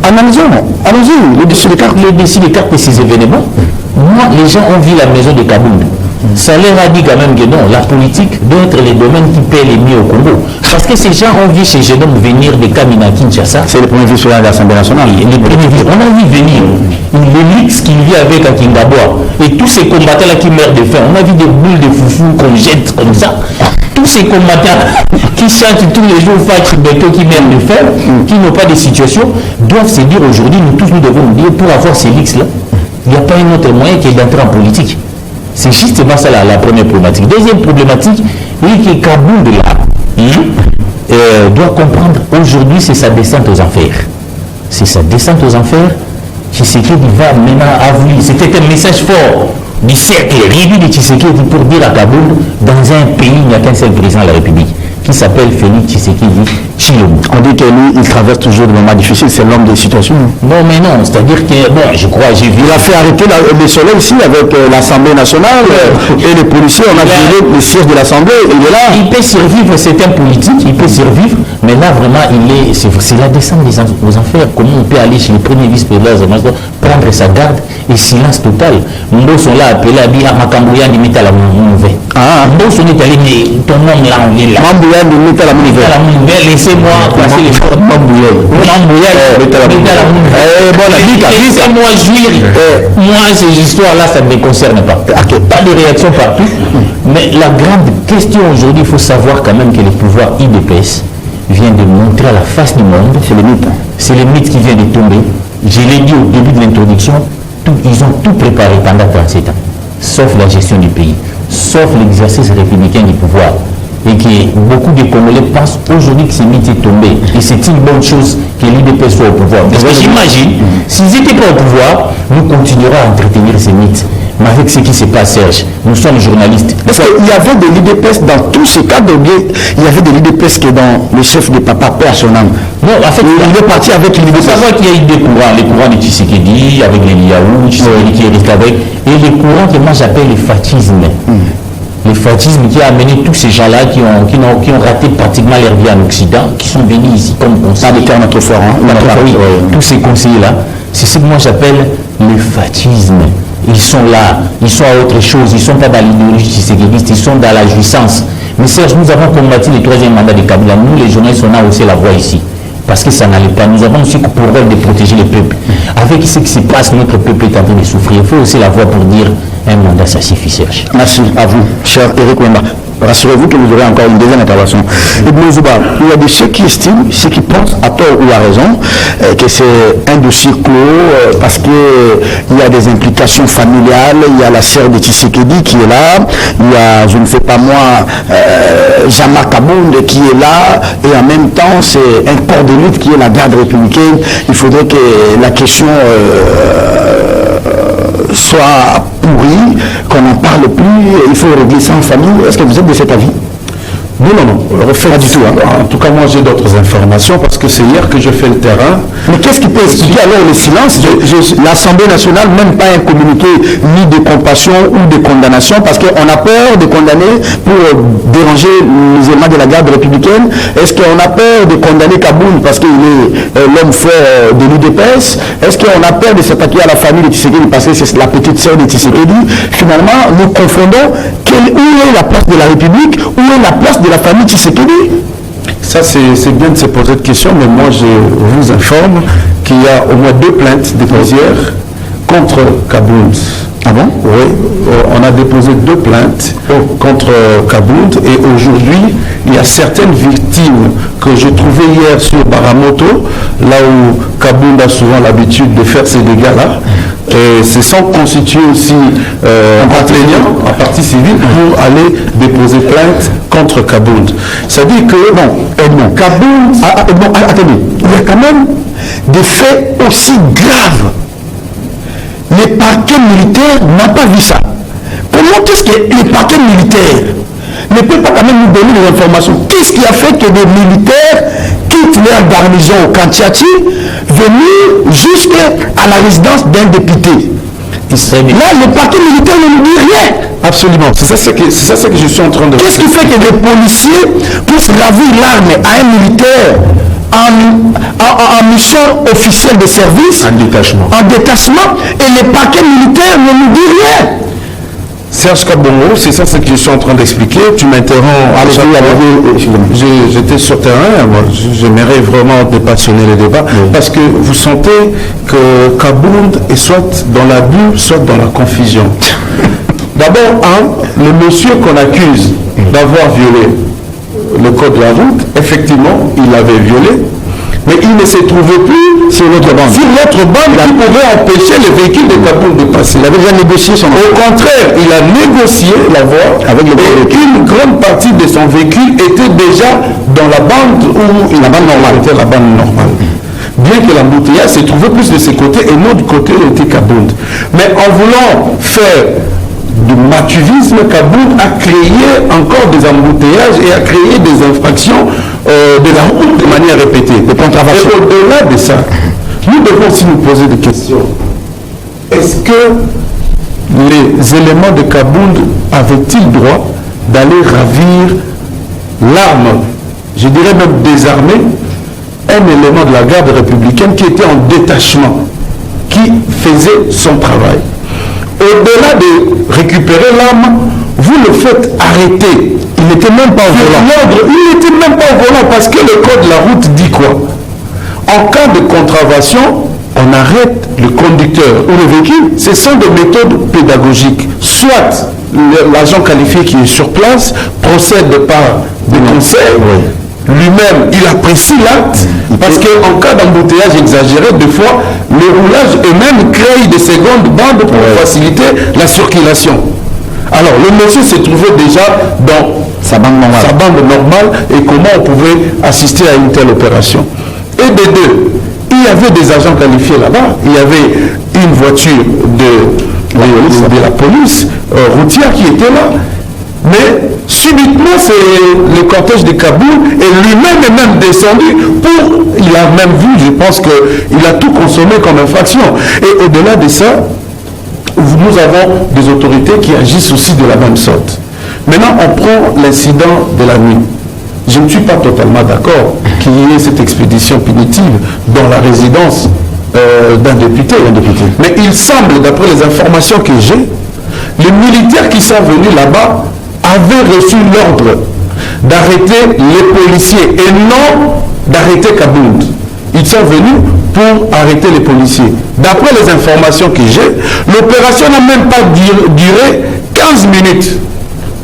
allons-y, les dessus des cartes. Les dessus des cartes de ces événements. Moi, les gens ont vu la maison de Kabound. Ça leur a dit quand même que non, la politique doit être les domaines qui paient les mieux au Congo. Parce que ces gens ont vu ces jeunes hommes venir de Kamina Kinshasa. C'est le premier vice-président de l'Assemblée nationale. On a vu venir l'élite qu'il vit avec à Kindabois. Et tous ces combattants-là qui meurent de faim. On a vu des boules de foufou qu'on jette comme ça. Tous ces combattants qui chantent tous les jours Fatih Beto qui meurent de faim, qui n'ont pas de situation, doivent se dire aujourd'hui, nous tous nous devons nous dire, pour avoir ces lix-là, il n'y a pas un autre moyen que d'entrer en politique. C'est justement ça la première problématique. Deuxième problématique, oui, que Kabound doit comprendre aujourd'hui, c'est sa descente aux enfers. C'est sa descente aux enfers. Tshisekedi va maintenant avouer. C'était un message fort du cercle réduit de Tshisekedi pour dire à Kabound, dans un pays, il n'y a qu'un seul président de la République, qui s'appelle Félix Tshisekedi Chilombo. On dit que lui, il traverse toujours des moments difficiles, c'est l'homme des situations. Non, mais non, c'est-à-dire que, bon, je crois, j'ai vu. Il a fait arrêter le soleil ici avec l'Assemblée nationale et les policiers, on a violé le siège de l'Assemblée, il est là. Il peut survivre, c'est un politique, il peut survivre, mais là vraiment, c'est la descente aux enfers. Comment on peut aller chez le premier vice-président, prendre sa garde et silence total. Nous sont là appelés à dire Makambouya limite à la mouve. Nous sont allés, mais ton nom là, on est là. Mambouya limite à la mouve. Laissez-moi passer les formes. Mambouya limite à la mouve. Laissez-moi jouir. Moi, ces histoires-là, ça ne me concerne pas. Pas de réaction partout. Mais la grande question aujourd'hui, il faut savoir quand même que le pouvoir IDPS vient de montrer à la face du monde. C'est le mythe. C'est le mythe qui vient de tomber. Je l'ai dit au début de l'introduction, ils ont tout préparé pendant 37 ans, sauf la gestion du pays, sauf l'exercice républicain du pouvoir. Et que beaucoup de Congolais pensent aujourd'hui que ce mythe est tombé. Et c'est une bonne chose que l'IDP soit au pouvoir. Parce que j'imagine, s'ils n'étaient pas au pouvoir, nous continuerons à entretenir ces mythes. Mais avec ce qui se passe, Serge, nous sommes journalistes. Parce qu'il y avait de l'IDPS dans tous ces cadres, il y avait de l'IDPS qui est dans le chef de Papa Père son âme. Non, en fait, il est parti avec l'IDPS. Il faut savoir qu'il y a eu deux courants, les courants de Tshisekedi, avec les Liaou, Tshisekedi qui est resté avec, et les courants que moi j'appelle les fascismes. Le fascisme qui a amené tous ces gens-là qui ont raté pratiquement leur vie en Occident, qui sont venus ici comme conseillers. Des termes trop forts, tous ces conseillers-là, c'est ce que moi j'appelle le fascisme. Ils sont là, ils sont à autre chose, ils ne sont pas dans l'idéologie tshisekidiste, ils sont dans la jouissance. Mais Serge, nous avons combattu le troisième mandat de Kabila. Nous, les journalistes, on a aussi la voix ici. Parce que ça n'allait pas. Nous avons aussi pour rôle de protéger le peuple. Avec ce qui se passe, notre peuple est en train de souffrir. Il faut aussi la voix pour dire un mandat, ça suffit, Serge. Merci à vous, cher Eric Wemba. Rassurez-vous que vous aurez encore une deuxième intervention. Ibn Zouba, il y a de ceux qui estiment, ceux qui pensent à tort ou à raison, que c'est un dossier clos parce qu'il y a des implications familiales, il y a la sœur de Tshisekedi qui est là, il y a, je ne sais pas moi, Jama Kabound qui est là, et en même temps c'est un corps de lutte qui est la garde républicaine. Il faudrait que la question soit pourrie, qu'on n'en parle plus, il faut régler ça en famille. Est-ce que vous êtes de cet avis? Non. Pas du tout. En tout cas, moi, j'ai d'autres informations parce que c'est hier que je fais le terrain. Mais qu'est-ce qui peut expliquer alors le silence? L'Assemblée nationale, même pas un communiqué ni de compassion ou de condamnation, parce qu'on a peur de condamner pour déranger les éléments de la garde républicaine. Est-ce qu'on a peur de condamner Kaboul parce qu'il est l'homme fort de l'UDPS? Est-ce qu'on a peur de s'attaquer à la famille de Tshisekedi parce que c'est la petite sœur de Tshisekedi? Finalement, nous confondons où est la place de la République, où est la place de la famille Tshisekedi. Ça, c'est bien de se poser cette question, mais moi, je vous informe qu'il y a au moins 2 plaintes déposées contre Kabound. Ah bon? Oui, on a déposé 2 plaintes contre Kabound et aujourd'hui, il y a certaines victimes que j'ai trouvées hier sur Baramoto, là où Kabound a souvent l'habitude de faire ces dégâts-là. Et se sont constitués aussi en plaignant, en partie civile, pour aller déposer plainte contre Kabound. Ça dit que, Edmond, Kabound, attendez, il y a quand même des faits aussi graves. Les parquets militaires n'ont pas vu ça. Comment est-ce que les parquets militaires ne peuvent pas quand même nous donner des informations? Qu'est-ce qui a fait que des militaires quittent leur garnison au Kantiati, venus jusqu'à la résidence d'un député? Là, le parquet militaire ne nous dit rien. Absolument, c'est ça que je suis en train de... Qu'est-ce qui fait que des policiers puissent ravir l'arme à un militaire en mission officielle de service, en détachement, et les parquets militaires ne nous disent rien? Serge Kabongo, c'est ça ce que je suis en train d'expliquer. Tu m'interromps. J'étais sur terrain. J'aimerais vraiment dépassionner le débat parce que vous sentez que Kabound est soit dans l'abus, soit dans la confusion. D'abord, le monsieur qu'on accuse d'avoir violé le code de la route, effectivement, il l'avait violé, mais il ne se trouvait plus sur l'autre bande. Sur l'autre bande, qui pouvait empêcher le véhicule de Kabound de passer. Il avait déjà négocié son... Au contraire, il a négocié la voie avec le véhicule. Une grande partie de son véhicule était déjà dans la bande où la bande normale était la bande normale. Bien que l'embouteillage se trouvait plus de ses côtés et non du côté où était Kabound. Mais en voulant faire du matuvisme, Kabound a créé encore des embouteillages et a créé des infractions de la route de manière répétée. Et au-delà de ça, nous devons aussi nous poser des questions. Est-ce que les éléments de Kabound avaient-ils droit d'aller ravir l'arme, je dirais même désarmer, un élément de la garde républicaine qui était en détachement, qui faisait son travail? Au-delà de récupérer l'arme, vous le faites arrêter. Il n'était même pas au volant. Il n'était même pas au volant parce que le code de la route dit quoi? En cas de contravention, on arrête le conducteur ou le véhicule. Ce sont des méthodes pédagogiques. Soit l'agent qualifié qui est sur place procède par des conseils. Lui-même, il apprécie l'acte parce qu'en cas d'embouteillage exagéré, des fois, le roulage eux-mêmes crée des secondes bandes pour faciliter la circulation. Alors, le monsieur se trouvait déjà dans sa bande normale et comment on pouvait assister à une telle opération. Et des deux, il y avait des agents qualifiés là-bas, il y avait une voiture de la police routière qui était là. Mais subitement, c'est le cortège de Kabound et lui-même est même descendu il a même vu, je pense qu'il a tout consommé comme infraction. Et au-delà de ça, nous avons des autorités qui agissent aussi de la même sorte. Maintenant, on prend l'incident de la nuit. Je ne suis pas totalement d'accord qu'il y ait cette expédition punitive dans la résidence d'un député. Mais il semble, d'après les informations que j'ai, les militaires qui sont venus là-bas avaient reçu l'ordre d'arrêter les policiers et non d'arrêter Kabound. Ils sont venus pour arrêter les policiers. D'après les informations que j'ai, l'opération n'a même pas duré 15 minutes.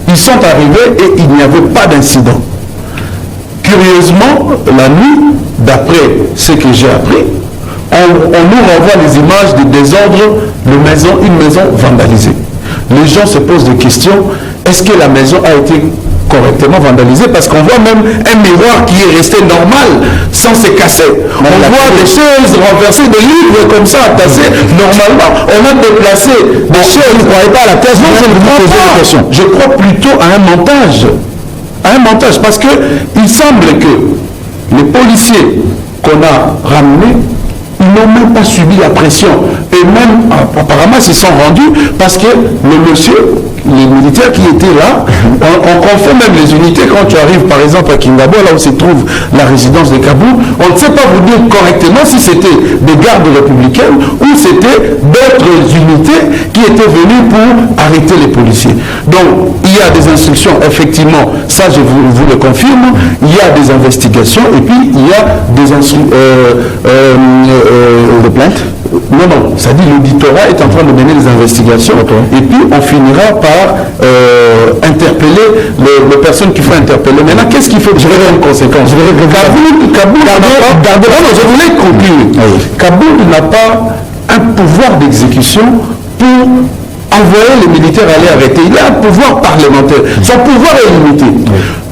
Ils sont arrivés et il n'y avait pas d'incident. Curieusement, la nuit, d'après ce que j'ai appris, on nous renvoie les images de désordre, une maison vandalisée. Les gens se posent des questions. Est-ce que la maison a été correctement vandalisée? Parce qu'on voit même un miroir qui est resté normal, sans se casser. On voit des choses renversées, des livres comme ça, tassés. Normalement, on a déplacé des choses. Vous ne croyez pas à la thèse? Non, je ne crois pas. Je crois plutôt à un montage. À un montage, parce qu'il semble que les policiers qu'on a ramenés, ils n'ont même pas subi la pression. Et même, apparemment, ils se sont rendus parce que le monsieur, les militaires qui étaient là, on confond même les unités. Quand tu arrives, par exemple, à Kingabo, là où se trouve la résidence de Kabound, on ne sait pas vous dire correctement si c'était des gardes républicaines ou c'était d'autres unités qui étaient venues pour arrêter les policiers. Donc, il y a des instructions, effectivement, ça je vous le confirme, il y a des investigations et puis il y a des instructions de plainte. Non, ça dit l'auditorat est en train de mener les investigations et puis on finira par interpeller les personnes qu'il faut interpeller. Maintenant, qu'est-ce qu'il faut que je vais en conséquence? Je voulais conclure. Kabound n'a pas un pouvoir d'exécution pour envoyer les militaires aller arrêter. Il a un pouvoir parlementaire. Son pouvoir est limité.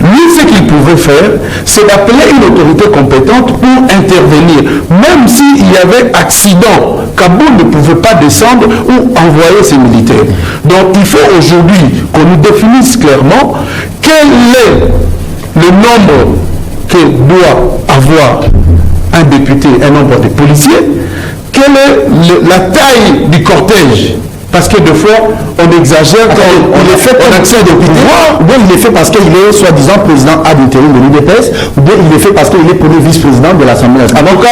Lui, ce qu'il pouvait faire, c'est d'appeler une autorité compétente pour intervenir. Même s'il y avait accident, Kabound ne pouvait pas descendre ou envoyer ses militaires. Donc il faut aujourd'hui qu'on nous définisse clairement quel est le nombre que doit avoir un député, un nombre de policiers, quelle est la taille du cortège. Parce que des fois, on exagère quand on est fait pour accès au pouvoir, ou bien il est fait parce qu'il est soi-disant président ad interim de l'UDPS, ou bien il est fait parce qu'il est premier vice-président de l'Assemblée nationale. Donc,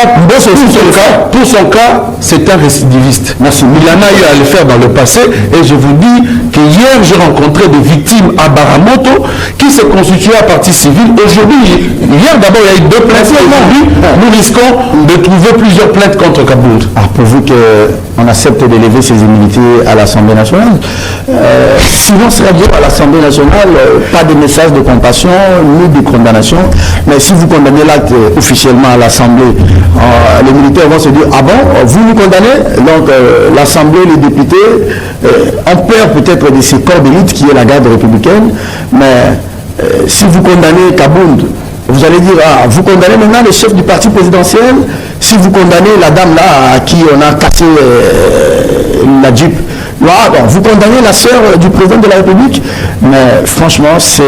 pour son cas, c'est un récidiviste. Merci. Il en a eu à le faire dans le passé, et je vous dis que hier, j'ai rencontré des victimes à Baramoto qui se constituaient à partie civile. Aujourd'hui, hier d'abord, il y a eu 2 plaintes. Aujourd'hui, nous risquons de trouver plusieurs plaintes contre Kabound. Pourvu qu'on accepte d'élever ses immunités à l'Assemblée nationale. Sinon, c'est bien à l'Assemblée nationale, pas de message de compassion ni de condamnation. Mais si vous condamnez l'acte officiellement à l'Assemblée, les militaires vont se dire, ah bon, vous nous condamnez? Donc l'Assemblée, les députés, on perd peut-être de ces corps d'élite qui est la garde républicaine. Mais si vous condamnez Kabound, vous allez dire, ah, vous condamnez maintenant le chef du parti présidentiel, si vous condamnez la dame là à qui on a cassé la Jeep, Voilà, donc, vous condamnez la sœur du président de la République, mais franchement, c'est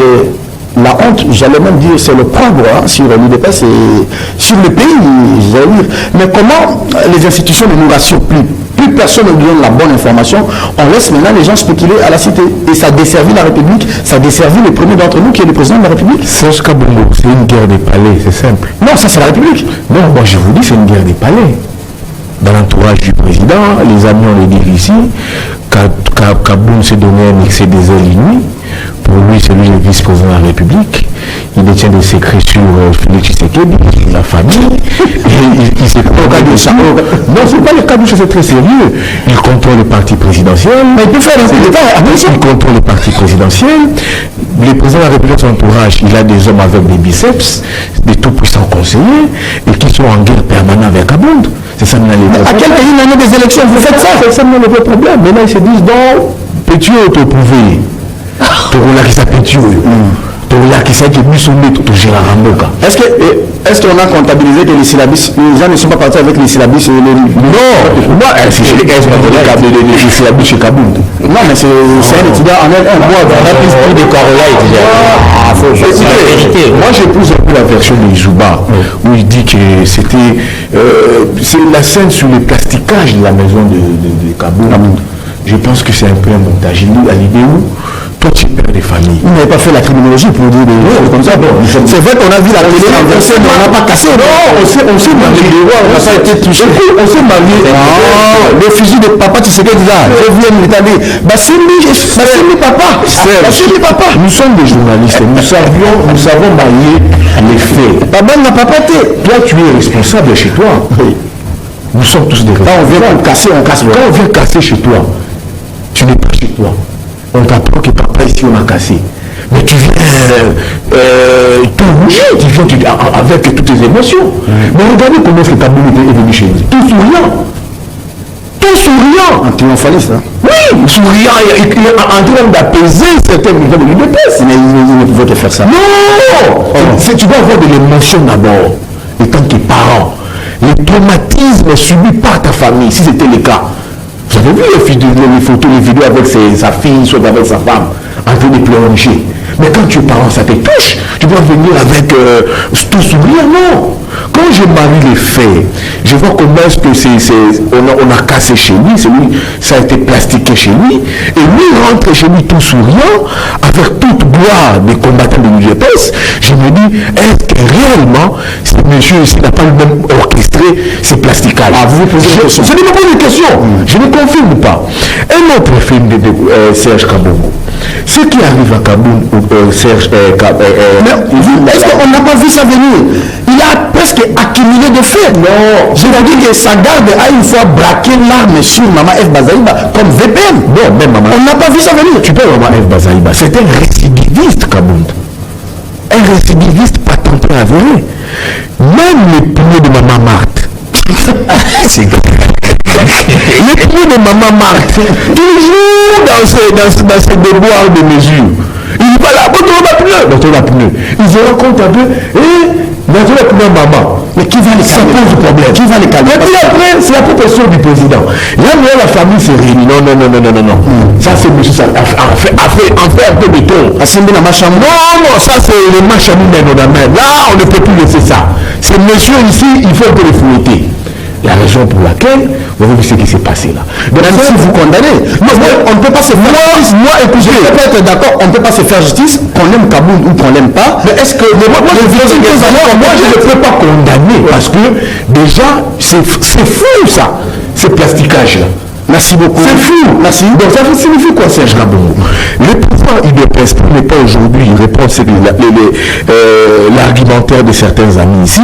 la honte, j'allais même dire, c'est le progrès sur l'UDPS et sur le pays, j'allais dire. Mais comment les institutions ne nous rassurent plus personne ne donne la bonne information, on laisse maintenant les gens spéculer à la cité. Et ça desservit la République, ça desservit le premier d'entre nous qui est le président de la République. Serge Kabongo, c'est une guerre des palais, c'est simple. Non, ça c'est la République. Non, moi je vous dis, c'est une guerre des palais. Dans l'entourage du président, les amis on les dit ici, Kaboun s'est donné un excès des heures et nuit. Pour lui, c'est lui le vice-président de la République. Il détient des secrets sur Félix Tshisekedi, la famille. Et il s'est pas au cas de ça. Non, c'est pas le cas de ça, c'est très sérieux. Il contrôle le parti présidentiel. Mais il peut faire un coup d'État. Il contrôle le parti présidentiel. Le président de la République, son entourage, il a des hommes avec des biceps, des tout-puissants conseillers, et qui sont en guerre permanente avec Kabound. C'est ça, à quel pays l'année des élections vous faites ça? C'est ça, le vrai problème. Maintenant, ils se disent, non, petit te prouver. Est-ce qu'on a comptabilisé que les syllabus, les gens ne sont pas partis avec les syllabus et les... Non, moi, c'est chez les gars, les syllabus chez Kabound. Non, mais c'est un étudiant en L1. Moi, on a plus de Corolla étudiant. Moi, j'épouse un peu la version de Izuba, où il dit que c'était... c'est la scène sur le plastiquage de la maison de Kabound. Je pense que c'est un peu un montage. Il dit à l'idée où toi tu es père de famille. Vous n'avez pas fait la criminologie pour dire des choses comme ça. C'est vrai qu'on a vu la télé, on n'a pas cassé. Non, on s'est marié. On n'a pas été touché. On s'est marié. Le fusil de papa, tu sais que là, je viens de m'établir. Bassimi papa. Bassimi papa. Nous sommes des journalistes. Nous savons marier les faits. Papa n'a pas pâté. Toi, tu es responsable chez toi. Nous sommes tous des responsables. Quand on vient casser, on casse. Quand on vient casser chez toi, tu n'es pas chez toi. On t'apprend que papa ici on a cassé. Mais tu viens tout rouge, tu viens avec toutes tes émotions. Mais regardez comment est-ce que Kabound est venu chez nous. Tout souriant. Tout souriant. Un triomphaliste, hein? Oui, souriant, il est en train d'apaiser certains mouvements de l'UDPS. Mais il ne pouvait te faire ça. Non. Tu dois avoir de l'émotion d'abord, étant que parent. Les traumatismes subis par ta famille, si c'était le cas. Vous avez vu les photos, les vidéos avec sa fille, soit avec sa femme, en train de plonger. Mais quand tu es parent, ça te touche. Tu dois venir avec tout sourire, non. Quand je marie les faits, je vois comment est-ce que on a cassé chez lui, ça a été plastiqué chez lui, et lui rentre chez lui tout souriant, avec toute gloire des combattants de l'UDPS. Je me dis, est-ce que réellement, ce monsieur ici n'a pas lui-même orchestré ces plasticages? Vous vous posez une question. Je ne me pose une question, je ne confirme pas. Un autre film de Serge Kabongo. Ce qui arrive à Kabound, Serge... est-ce qu'on n'a pas vu ça venir? Il a presque accumulé de faits. Non. Je veux dire que sa garde a une fois braqué l'arme sur Maman F. Bazaïba comme VPN. Non, même Maman... On n'a pas vu ça venir. Tu peux Maman F. Bazaïba. C'est un récidiviste, Kabound. Un récidiviste patenté avéré. Même les pneus de Maman Marthe. C'est grave. Les pneus de Maman Marthe, toujours dans ces déboires de mesure. Il va là, dans la pneu. Ils se racontent un peu, dans la pneu maman. Mais qui va les calmer? Ça pose problème. Qui va les calmer? Et puis après, c'est la proposition du président. Là, la famille s'est réunie. Non. Ça, c'est monsieur, ça a fait un peu de ton. Assemblée dans ma chambre. Non, ça, c'est le machamou main. Là, on ne peut plus laisser ça. Ces messieurs ici, il faut un peu les fouetter. La raison pour laquelle, vous avez vu ce qui s'est passé là. Donc, même si vous condamnez, on ne peut pas se faire justice. Moi, écoutez, je peux être d'accord, on ne peut pas se faire justice, qu'on aime Kabound ou qu'on l'aime pas. Mais est-ce que moi, je ne peux pas condamner parce que déjà, c'est fou ça, ces plastiquages là. Merci beaucoup. C'est fou. Merci. Donc ça signifie quoi, Serge Kabongo? Le pouvoir UDPS n'est pas aujourd'hui répondre à l'argumentaire de certains amis ici.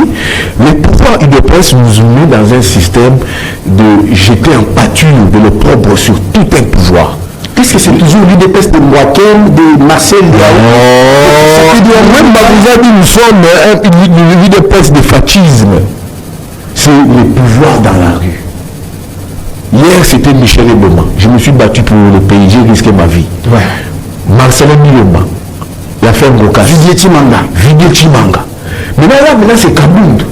Le pouvoir UDPS nous met dans un système de jeter en pâture de l'opprobre sur tout un pouvoir. Qu'est-ce que c'est toujours l'UDPS de Moakem, de Marcel Même Babouza dit nous sommes l'UDPS de fascisme. C'est le pouvoir dans la rue. Hier, c'était Michel Eboma. Je me suis battu pour le pays, j'ai risqué ma vie. Ouais. Marcelin Milomba. Il a fait un gros cas. Vidier Timanga. Maintenant, c'est Kabound.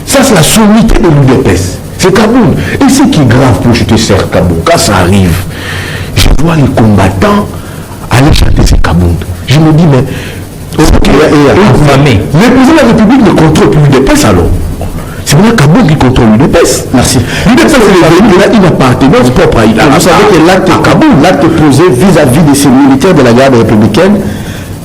Ça, c'est la sommité de l'UDPS. C'est Kabound. Et ce qui est grave pour jeter Serge Kabongo, quand ça arrive, vois les combattants aller chanter ces Kabound. Je me dis, mais le président de la République ne contrôle plus l'UDPS alors. C'est maintenant Kabound qui contrôle l'UDPS. Merci. L'UDPS, il a une appartenance propre à il. Vous savez que l'acte posé vis-à-vis de ces militaires de la garde républicaine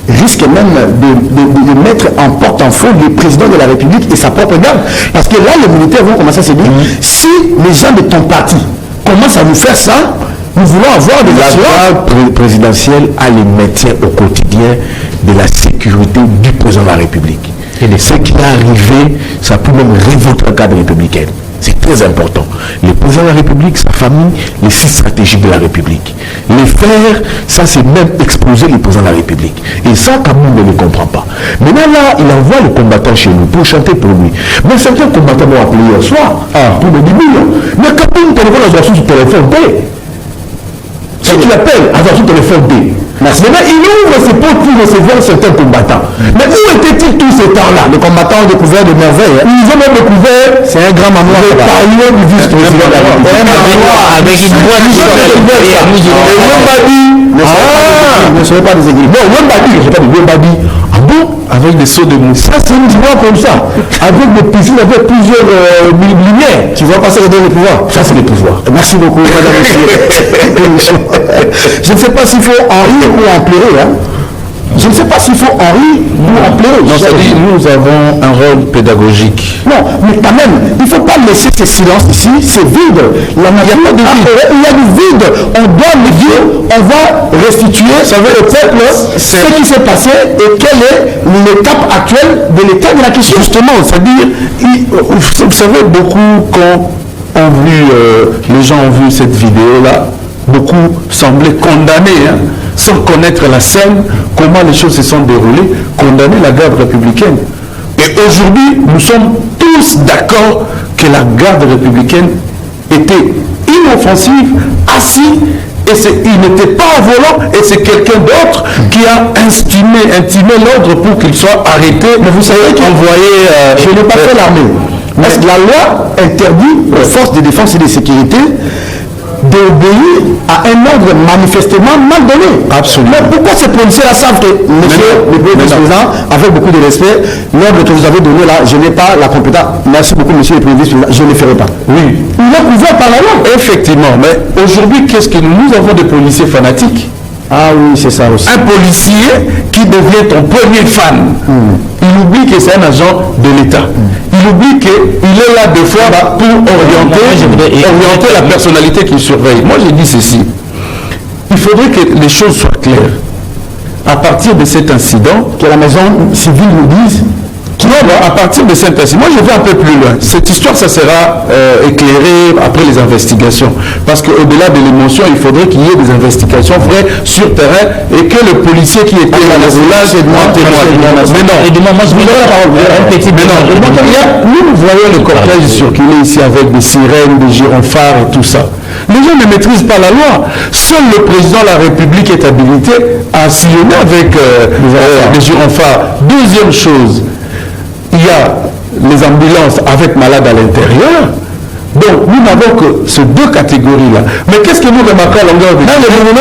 risque même de mettre en porte-en-faux le président de la République et sa propre garde. Parce que là, les militaires vont commencer à se dire, si les gens de ton parti commencent à nous faire ça, nous voulons avoir des La garde présidentielle a les maintien au quotidien de la sécurité du président de la République. Et ce qui est arrivé, ça peut même révolter la garde républicaine. C'est très important. Le président de la République, sa famille, les 6 stratégiques de la République. Les faire, ça c'est même exploser le président de la République. Et ça, Kabound ne le comprend pas. Maintenant là, il envoie le combattant chez nous pour chanter pour lui. Mais certains combattants m'ont appelé hier soir pour me dire, mais Kabound, téléphone la version du téléphone B. Si tu l'appelles, à son téléphone D. Maintenant, il ouvre ses portes pour recevoir certains combattants. Mais où étaient-ils tous ces temps-là? les combattants ont découvert de merveilles. Ils ont même découvert C'est un grand manoir. le pavillon du vice-président de la République. Avec une boîte Ne soyez pas désaigris. Non, Wembadi, je ne sais pas de Wembadi. Ah bon? Avec des seaux de mousse. Ça, c'est une voie comme ça. Avec des piscines, avec plusieurs lumières. Tu vois pas ça le pouvoir. Ça, c'est le pouvoir. Merci beaucoup, madame, monsieur. Je ne sais pas s'il faut en rire ou en pleurer. Hein. Je ne sais pas s'il faut en rire ou en pleurer. Non, c'est-à-dire, nous avons un rôle pédagogique. Non, mais quand même, il ne faut pas laisser ce silence ici, c'est vide. Il y a du vide. On doit le dire, on va restituer au peuple ce qui s'est passé et quelle est l'étape actuelle de l'état de la question. Justement, c'est-à-dire, vous savez, beaucoup quand les gens ont vu cette vidéo-là, beaucoup semblaient condamner, sans connaître la scène, comment les choses se sont déroulées, condamner la garde républicaine. Et aujourd'hui, nous sommes tous d'accord que la garde républicaine était inoffensive, assis, et il n'était pas au volant, et c'est quelqu'un d'autre qui a intimé l'ordre pour qu'il soit arrêté. Mais vous savez qu'envoyer, je n'ai pas fait l'armée. Mais la loi interdit aux forces de défense et de sécurité d'obéir à un ordre manifestement mal donné. Absolument. Mais pourquoi ces policiers-là savent que, monsieur le vice-président, avec beaucoup de respect, l'ordre que vous avez donné là, je n'ai pas la compétence. Merci beaucoup, monsieur le vice-président, je ne le ferai pas. Oui. Il est couvert par la loi. Effectivement, mais aujourd'hui, qu'est-ce que nous avons des policiers fanatiques? Ah oui, c'est ça aussi. Un policier qui devient ton premier fan. Il oublie que c'est un agent de l'État. Il oublie qu'il est là des fois pour orienter la personnalité qu'il surveille. Moi, je dis ceci. Il faudrait que les choses soient claires. À partir de cet incident, Que la maison civile nous dise. à partir de cet incident, moi je vais un peu plus loin. Cette histoire, ça sera éclairé après les investigations. Parce qu'au-delà de l'émotion, il faudrait qu'il y ait des investigations vraies sur terrain et que le policier qui était dans le roulage en témoigne. Mais non, moi je voulais la parole. Un petit nous voyons le cortège circuler ici avec des sirènes, des gyrophares et tout ça. Les gens ne maîtrisent pas la loi. Seul le président de la République est habilité à sillonner avec des gyrophares. Deuxième chose, il y a les ambulances avec malades à l'intérieur. Donc, nous n'avons que ces deux catégories-là. Mais qu'est-ce que nous remarquons à longueur de temps?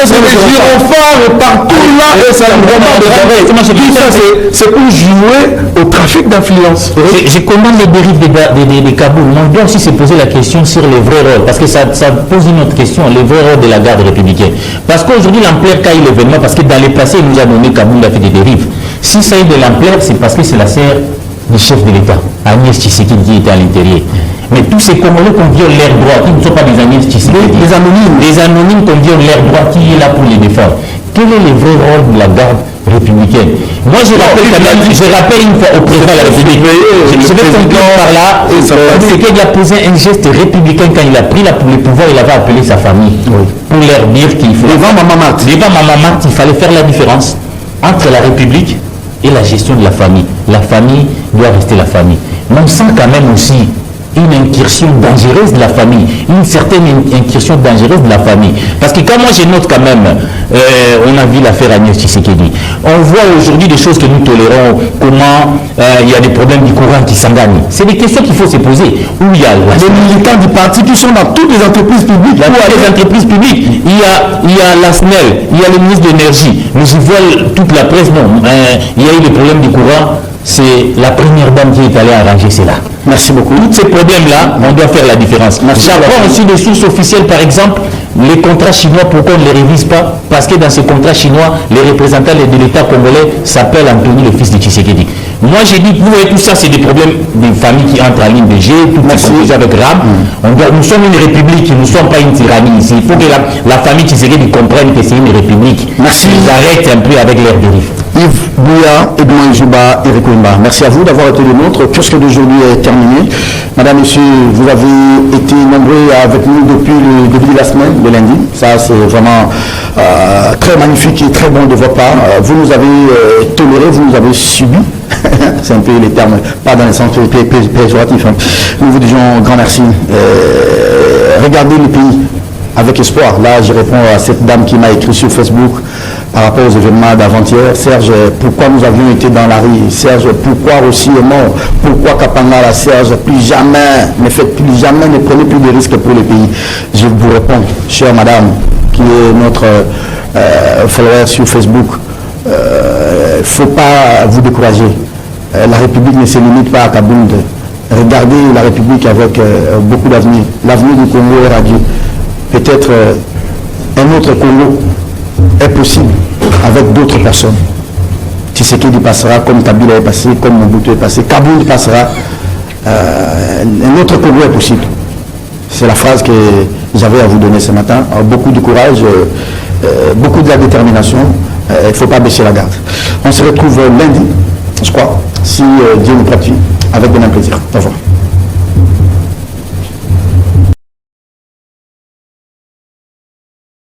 C'est les gyrophares partout là, et ça nous remonte de l'arrêt. Tout ça, c'est pour jouer au trafic d'influence. Je commande les dérives des Kaboul. Mais on doit aussi se poser la question sur les vrais rôles, parce que ça pose une autre question, les vrais rôles de la garde républicaine. Parce qu'aujourd'hui, l'ampleur qu'a eu l'événement, parce que dans les passés, il nous a donné Kaboul a fait des dérives. Si ça a eu de l'ampleur, c'est parce que c'est la sœur du chef de l'État, Agnès Tshisekedi, qui était à l'intérieur. Mais tous ces Congolais qu'on viole l'air droit, qui ne sont pas des Agnès Tshisekedi, des anonymes qu'on viole l'air droit, qui est là pour les défendre. Quel est le vrai rôle de la garde républicaine? Moi, je rappelle une fois au président de la République, je vais conclure par là, c'est qu'il a posé un geste républicain quand il a pris le pouvoir, il avait appelé sa famille pour leur dire qu'il faut... Devant Maman Marthe, il fallait faire la différence entre la République et la gestion de la famille. La famille doit rester la famille. Mais on sent quand même aussi une incursion dangereuse de la famille, une certaine incursion dangereuse de la famille. Parce que quand moi je note quand même, on a vu l'affaire Agnès Tshisekedi, on voit aujourd'hui des choses que nous tolérons, comment il y a des problèmes du courant qui s'engagnent. C'est des questions qu'il faut se poser. Où il y a Les militants du parti qui sont dans toutes les entreprises publiques. dans toutes les entreprises publiques, il y a la SNEL, il y a le ministre de l'Énergie, nous y voit toute la presse, non, il y a eu le problème du courant, c'est la première dame qui est allée arranger cela. Merci beaucoup. Tous ces problèmes-là, on doit faire la différence. J'apprends aussi des sources officielles, par exemple, les contrats chinois, pourquoi on ne les révise pas? Parce que dans ces contrats chinois, les représentants de l'État congolais s'appellent Anthony, le fils de Tshisekedi. Moi, j'ai dit, vous voyez, tout ça, c'est des problèmes des familles qui entrent en ligne de G, tout ça, avec RAM. Nous sommes une république, nous ne sommes pas une tyrannie ici. Il faut que la famille Tshisekedi comprenne que c'est une république. Merci. Ils arrêtent un peu avec leur dérive. Yves Bouya, Edmond Ijuba, Eric Ouimba. Merci à vous d'avoir été les nôtres. Kiosque d'aujourd'hui est terminé. Madame, Monsieur, vous avez été nombreux avec nous depuis le début de la semaine, de lundi. Ça, c'est vraiment très magnifique et très bon de votre part. Vous nous avez toléré, vous nous avez subi. C'est un peu les termes, pas dans le sens péjoratif. Hein. Nous vous disons un grand merci. Regardez le pays avec espoir. Là, je réponds à cette dame qui m'a écrit sur Facebook par rapport aux événements d'avant-hier. Serge, pourquoi nous avions été dans la rue? Serge, pourquoi aussi est mort? Pourquoi Kapangala? Serge, plus jamais, ne faites plus jamais, ne prenez plus de risques pour le pays. Je vous réponds, chère madame, qui est notre follower sur Facebook, il ne faut pas vous décourager. La République ne se limite pas à Kabound. Regardez la République avec beaucoup d'avenir. L'avenir du Congo est radieux. Peut-être un autre Congo est possible avec d'autres personnes. Tshisekedi passera comme Kabila est passé, comme Mobutu est passé. Kabound passera. Un autre Congo est possible. C'est la phrase que j'avais à vous donner ce matin. Alors, beaucoup de courage, beaucoup de la détermination. Il ne faut pas baisser la garde. On se retrouve lundi, je crois, si Dieu nous pratique, avec grand plaisir. Au revoir.